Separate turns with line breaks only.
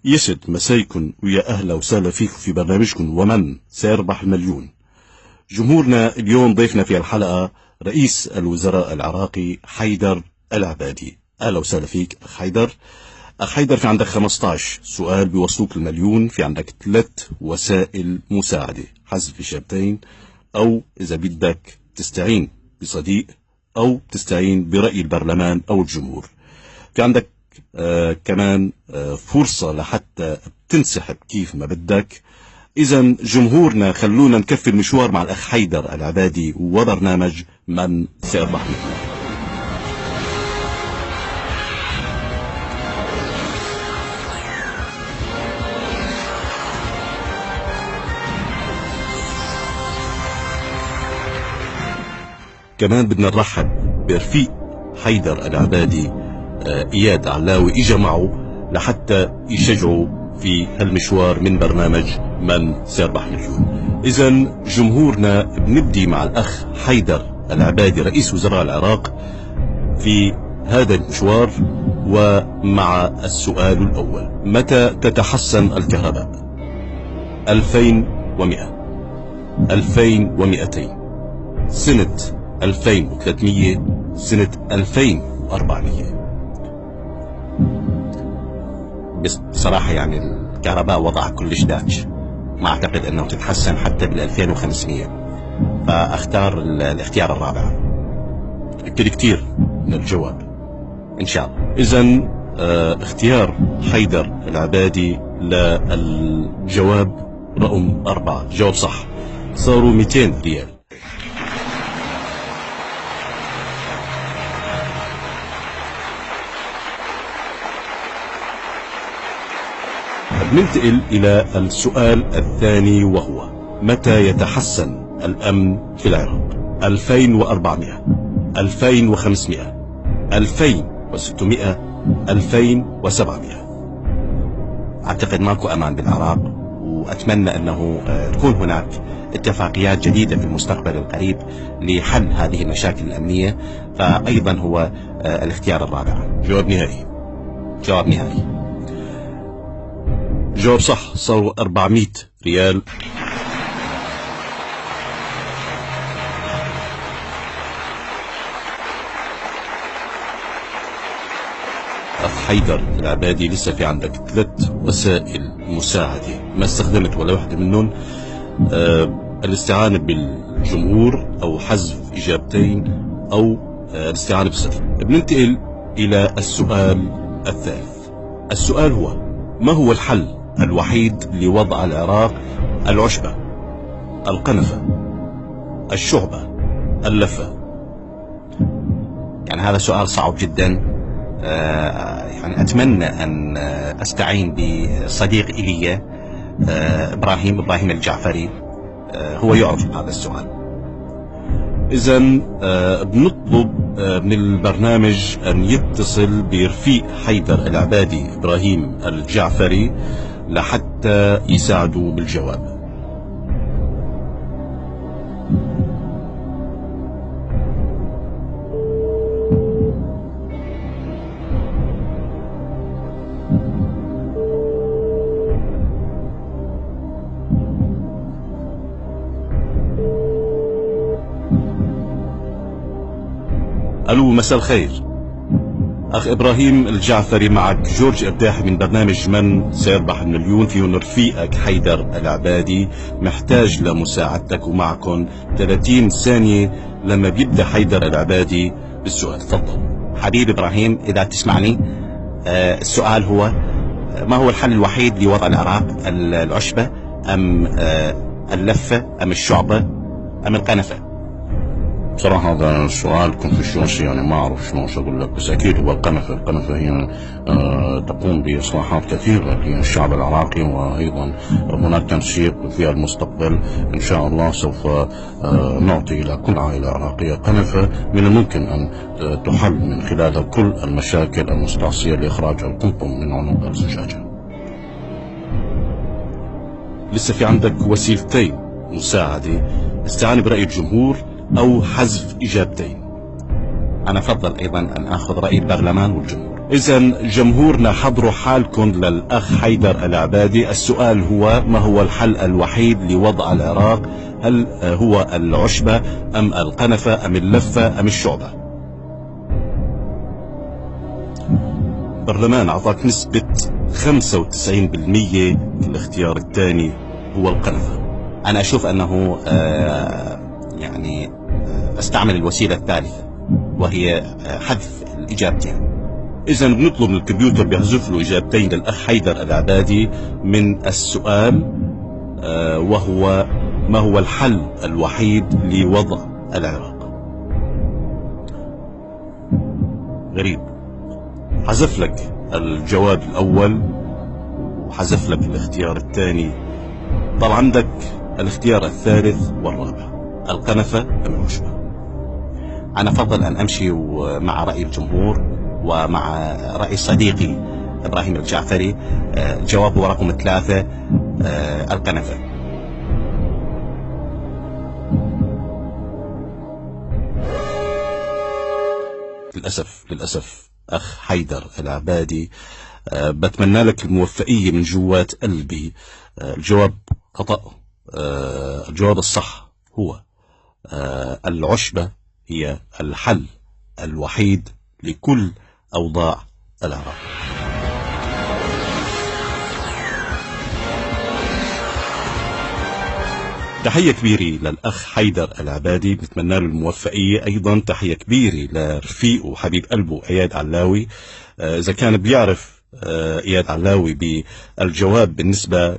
يسعد مسايكم ويا أهلا وسهلا فيكم في برنامجكم ومن سيربح المليون. جمهورنا اليوم ضيفنا في الحلقة رئيس الوزراء العراقي حيدر العبادي. أهلا وسهلا فيك أخ حيدر. أخ حيدر، في عندك 15 سؤال بيوصلوك المليون، في عندك 3 وسائل مساعدة: حذف إجابتين، أو إذا بدك تستعين بصديق، أو تستعين برأي البرلمان أو الجمهور. في عندك كمان فرصة لحتى تنسحب كيف ما بدك. إذا جمهورنا خلونا نكفي المشوار مع الأخ حيدر العبادي وبرنامج من سيربح المليون. كمان بدنا نرحب برفيق حيدر العبادي إياد علاوي، إجا معه لحتى يشجعوا في هالمشوار من برنامج من سيربح مليون. إذا جمهورنا بنبدي مع الأخ حيدر العبادي رئيس وزراء العراق في هذا المشوار، ومع السؤال الأول: متى تتحسن الكهرباء؟ 2100، 2200، سنة 2300، سنة 2400؟ بصراحة يعني الكهرباء وضعها كلش داج، ما أعتقد أنه تتحسن حتى بال2500، فأختار الاختيار الرابع. كتير من الجواب إن شاء الله. إذن اختيار حيدر العبادي للجواب رقم 4 جواب صح، صاروا 200 ريال. ننتقل إلى السؤال الثاني، وهو: متى يتحسن الأمن في العراق؟ 2400، 2500، 2600، 2700؟ أعتقد ماكو أمان بالعراق، وأتمنى أنه تكون هناك اتفاقيات جديدة في المستقبل القريب لحل هذه المشاكل الأمنية، فأيضا هو الاختيار الرابع. جواب نهائي. جواب نهائي. جواب صح، صاروا 400 ريال. أخ حيدر العبادي، لسه في عندك 3 وسائل مساعدة ما استخدمت ولا واحدة منهم: الاستعانة بالجمهور، أو حذف إجابتين، أو الاستعانة بصديق. بننتقل إلى السؤال الثالث. السؤال هو: ما هو الحل الوحيد لوضع العراق العشبة، القنفة، الشعبة، اللفة؟ يعني هذا سؤال صعب جدا. يعني أتمنى أن أستعين بصديق إلي إبراهيم الجعفري، هو يعرف هذا السؤال. إذن بنطلب من البرنامج أن يتصل برفيق حيدر العبادي إبراهيم الجعفري لحتى يساعدوا بالجواب. ألو، مساء الخير. أخ إبراهيم الجعفري، معك جورج إبداحي من برنامج من سيربح المليون. فيه رفيقك حيدر العبادي محتاج لمساعدتك، ومعكم 30 ثانية لما بيبدأ حيدر العبادي بالسؤال. تفضل
حبيب إبراهيم، إذا تسمعني. السؤال هو: ما هو الحل الوحيد لوضع العراق العشبة، أم اللفة، أم الشعبة، أم القنفة؟
بصراحة هذا السؤال كونفوشيوسي، يعني ما أعرف شلون أقول لك، بس أكيد هو القنفة. القنفة هي تقوم بإصلاحات كثيرة للشعب العراقي، وأيضا هناك تنسيق في المستقبل إن شاء الله. سوف نعطي إلى كل عائلة عراقية قنفة من الممكن أن تحل من خلالها كل المشاكل المستعصية لإخراج القنطم من عنق الزجاجة.
لسه في عندك وسيلتين مساعدة: استعانة برأي الجمهور، أو حذف إجابتين.
أنا أفضل أيضا أن أخذ رأي البرلمان والجمهور.
إذا جمهورنا حضروا حالكم للأخ حيدر العبادي. السؤال هو: ما هو الحل الوحيد لوضع العراق؟ هل هو العشبة أم القنفة أم اللفة أم الشعبة؟ البرلمان أعطاك نسبة 95%. الاختيار الثاني هو القنفة.
أنا أشوف أنه أستعمل الوسيلة الثالثة وهي حذف الإجابتين.
إذا بنطلب من الكمبيوتر بيحذف له إجابتين للأخ حيدر العبادي من السؤال، وهو: ما هو الحل الوحيد لوضع العراق؟ غريب، حذف لك الجواب الأول وحذف لك الاختيار الثاني. طال عندك الاختيار الثالث والرابع: القنفة أم العشبة؟
أنا أفضل أن أمشي مع رأي الجمهور ومع رأي صديقي إبراهيم الجعفري. جوابه رقم 3: القنفة.
للأسف أخ حيدر العبادي، بتمنى لك الموفقية من جوات قلبي. الجواب خطأ. الجواب الصح هو العشبة هي الحل الوحيد لكل أوضاع العراق. تحية كبيرة للأخ حيدر العبادي، بنتمنى له الموفقية. أيضا تحية كبيرة لرفيقه وحبيب قلبه إياد علاوي. إذا كان بيعرف إياد علاوي بالجواب بالنسبة